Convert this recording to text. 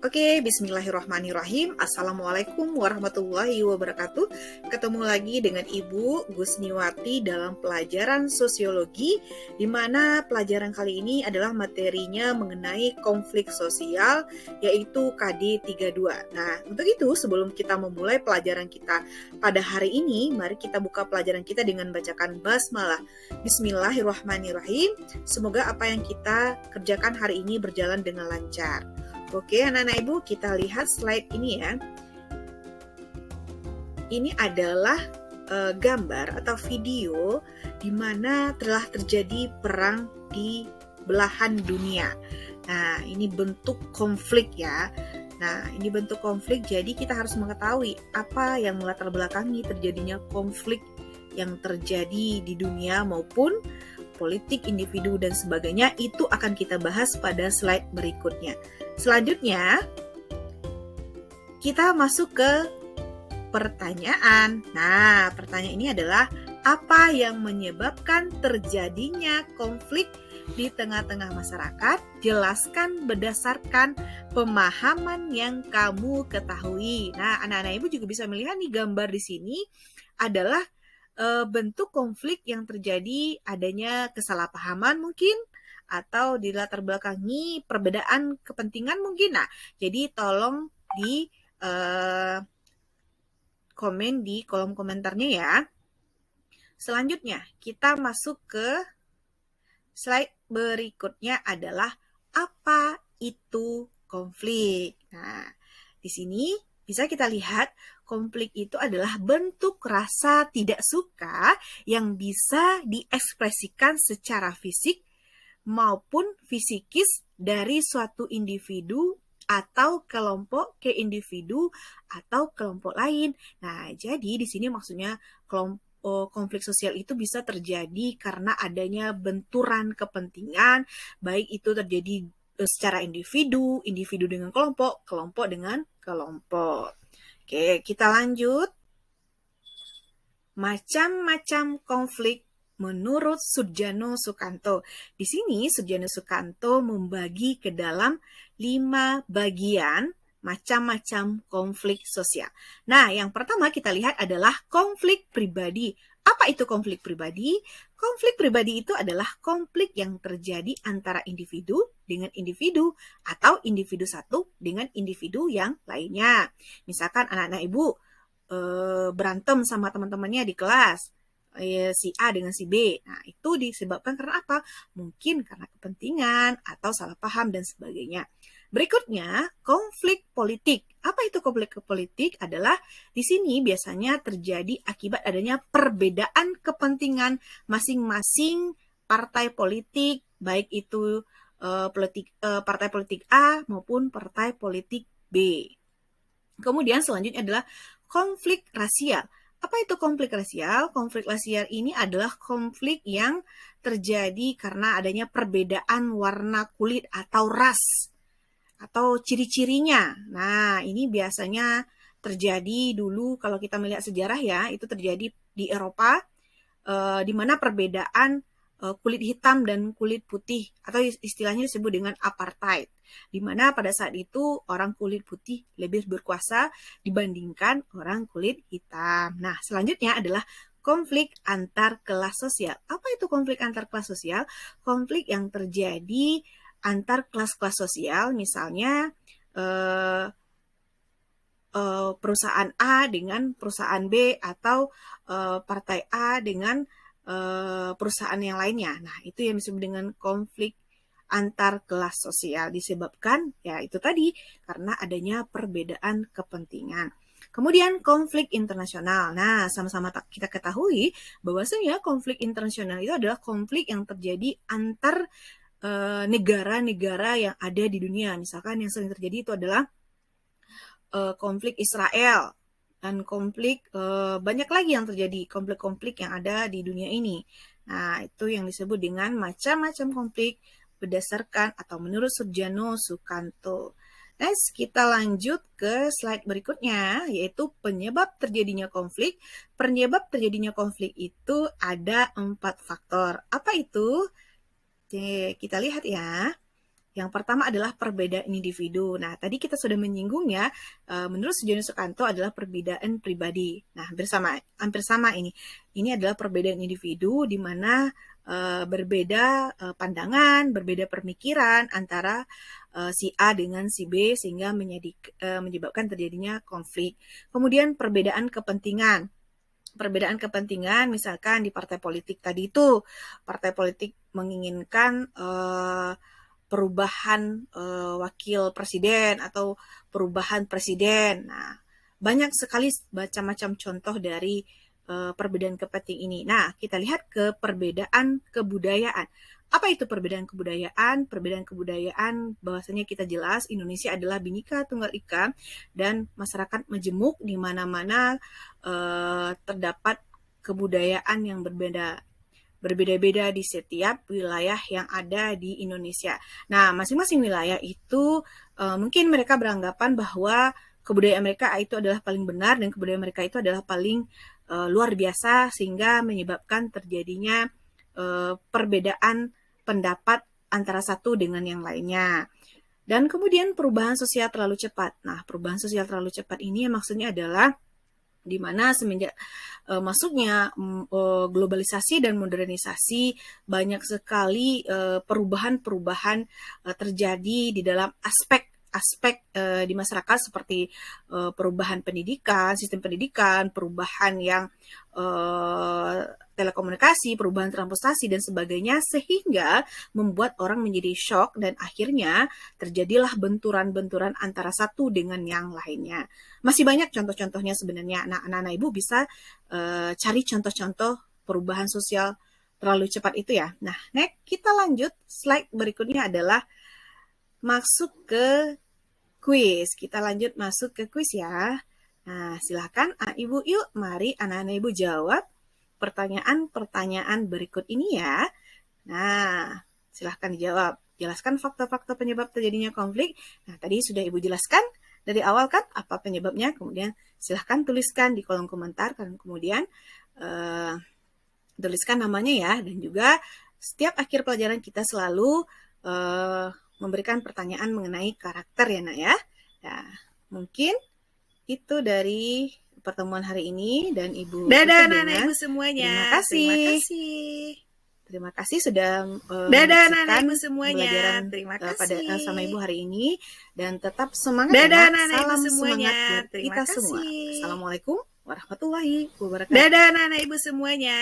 Oke, bismillahirrahmanirrahim. Assalamualaikum warahmatullahi wabarakatuh. Ketemu lagi dengan Ibu Gusniwati dalam pelajaran sosiologi, di mana pelajaran kali ini adalah materinya mengenai konflik sosial, yaitu KD 32. Nah, untuk itu sebelum kita memulai pelajaran kita pada hari ini, mari kita buka pelajaran kita dengan bacakan basmalah. Bismillahirrahmanirrahim. Semoga apa yang kita kerjakan hari ini berjalan dengan lancar. Oke, anak-anak ibu, kita lihat slide ini ya. Ini adalah gambar atau video di mana telah terjadi perang di belahan dunia. Nah, ini bentuk konflik ya. Nah, ini bentuk konflik, jadi kita harus mengetahui apa yang melatar belakangi terjadinya konflik yang terjadi di dunia maupun politik, individu, dan sebagainya. Itu akan kita bahas pada slide berikutnya. Selanjutnya, kita masuk ke pertanyaan. Nah, pertanyaan ini adalah apa yang menyebabkan terjadinya konflik di tengah-tengah masyarakat? Jelaskan berdasarkan pemahaman yang kamu ketahui. Nah, anak-anak ibu juga bisa melihat nih gambar di sini adalah bentuk konflik yang terjadi adanya kesalahpahaman mungkin, atau di latar belakangi perbedaan kepentingan mungkin. Nah, jadi tolong di komen di kolom komentarnya ya. Selanjutnya, kita masuk ke slide berikutnya adalah apa itu konflik. Nah, di sini bisa kita lihat konflik itu adalah bentuk rasa tidak suka yang bisa diekspresikan secara fisik maupun fisikis dari suatu individu atau kelompok ke individu atau kelompok lain. Nah, jadi di sini maksudnya konflik sosial itu bisa terjadi karena adanya benturan kepentingan, baik itu terjadi secara individu, individu dengan kelompok, kelompok dengan kelompok. Oke, kita lanjut. Macam-macam konflik menurut Sudjarno Sukanto. Di sini Sudjarno Sukanto membagi ke dalam 5 bagian macam-macam konflik sosial. Nah, yang pertama kita lihat adalah konflik pribadi. Apa itu konflik pribadi? Konflik pribadi itu adalah konflik yang terjadi antara individu dengan individu atau individu satu dengan individu yang lainnya. Misalkan anak-anak ibu berantem sama teman-temannya di kelas, si A dengan si B. Nah, itu disebabkan karena apa? Mungkin karena kepentingan atau salah paham dan sebagainya. Berikutnya, konflik politik. Apa itu konflik politik? Adalah di sini biasanya terjadi akibat adanya perbedaan kepentingan masing-masing partai politik, baik itu partai politik A maupun partai politik B. Kemudian selanjutnya adalah konflik rasial. Apa itu konflik rasial? Konflik rasial ini adalah konflik yang terjadi karena adanya perbedaan warna kulit atau ras atau ciri-cirinya. Nah, ini biasanya terjadi dulu kalau kita melihat sejarah ya, itu terjadi di Eropa, di mana perbedaan kulit hitam dan kulit putih atau istilahnya disebut dengan apartheid, di mana pada saat itu orang kulit putih lebih berkuasa dibandingkan orang kulit hitam. Nah, selanjutnya adalah konflik antar kelas sosial. Apa itu konflik antar kelas sosial? Konflik yang terjadi antar kelas-kelas sosial, misalnya perusahaan A dengan perusahaan B atau partai A dengan perusahaan yang lainnya. Nah, itu yang disebut dengan konflik antar kelas sosial, disebabkan ya itu tadi karena adanya perbedaan kepentingan. Kemudian konflik internasional. Nah, sama-sama kita ketahui bahwasanya konflik internasional itu adalah konflik yang terjadi antar negara-negara yang ada di dunia. Misalkan yang sering terjadi itu adalah konflik Israel dan konflik banyak lagi yang terjadi, konflik-konflik yang ada di dunia ini. Nah, itu yang disebut dengan macam-macam konflik berdasarkan atau menurut Sudjarno Sukanto. Next, kita lanjut ke slide berikutnya, yaitu penyebab terjadinya konflik. Penyebab terjadinya konflik itu ada 4 faktor. Apa itu? Oke, kita lihat ya. Yang pertama adalah perbedaan individu. Nah, tadi kita sudah menyinggung ya, menurut Sujono Sukanto adalah perbedaan pribadi. Nah, hampir sama ini. Ini adalah perbedaan individu di mana berbeda pandangan, berbeda pemikiran antara si A dengan si B sehingga menyebabkan terjadinya konflik. Kemudian perbedaan kepentingan. Perbedaan kepentingan misalkan di partai politik tadi itu, partai politik menginginkan perubahan wakil presiden atau perubahan presiden. Nah, banyak sekali macam-macam contoh dari perbedaan kepentingan ini. Nah, kita lihat ke perbedaan kebudayaan. Apa itu perbedaan kebudayaan? Perbedaan kebudayaan bahwasanya kita jelas Indonesia adalah Bhinneka Tunggal Ika dan masyarakat majemuk di mana-mana terdapat kebudayaan yang berbeda-beda di setiap wilayah yang ada di Indonesia. Nah, masing-masing wilayah itu mungkin mereka beranggapan bahwa kebudayaan mereka itu adalah paling benar dan kebudayaan mereka itu adalah paling luar biasa sehingga menyebabkan terjadinya perbedaan pendapat antara satu dengan yang lainnya. Dan kemudian perubahan sosial terlalu cepat. Nah, perubahan sosial terlalu cepat ini maksudnya adalah di mana semenjak masuknya globalisasi dan modernisasi banyak sekali perubahan-perubahan terjadi di dalam aspek di masyarakat seperti perubahan pendidikan, sistem pendidikan, perubahan yang telekomunikasi, perubahan transportasi dan sebagainya sehingga membuat orang menjadi shock dan akhirnya terjadilah benturan-benturan antara satu dengan yang lainnya. Masih banyak contoh-contohnya sebenarnya. Nah, anak-anak ibu bisa cari contoh-contoh perubahan sosial terlalu cepat itu ya. Nah, next kita lanjut. Slide berikutnya adalah masuk ke kuis. Kita lanjut masuk ke kuis ya. Nah, silakan ibu yuk, mari anak-anak ibu jawab pertanyaan-pertanyaan berikut ini ya. Nah, silahkan dijawab. Jelaskan fakta-fakta penyebab terjadinya konflik. Nah, tadi sudah ibu jelaskan dari awal kan apa penyebabnya. Kemudian silahkan tuliskan di kolom komentar. Dan kemudian tuliskan namanya ya. Dan juga setiap akhir pelajaran kita selalu memberikan pertanyaan mengenai karakter ya nak ya. Nah, mungkin itu dari pertemuan hari ini dan Ibu. Dadah anak-anak Ibu semuanya. Terima kasih. Terima kasih. Terima kasih sudah Dadah anak-anak Ibu semuanya. pelajaran Terima kasih. pada sama Ibu hari ini dan tetap semangat Dadah ya. anak-anak Ibu Salam semuanya. semangat buat Terima kita semua. kasih. Assalamualaikum warahmatullahi wabarakatuh. Dadah anak-anak Ibu semuanya.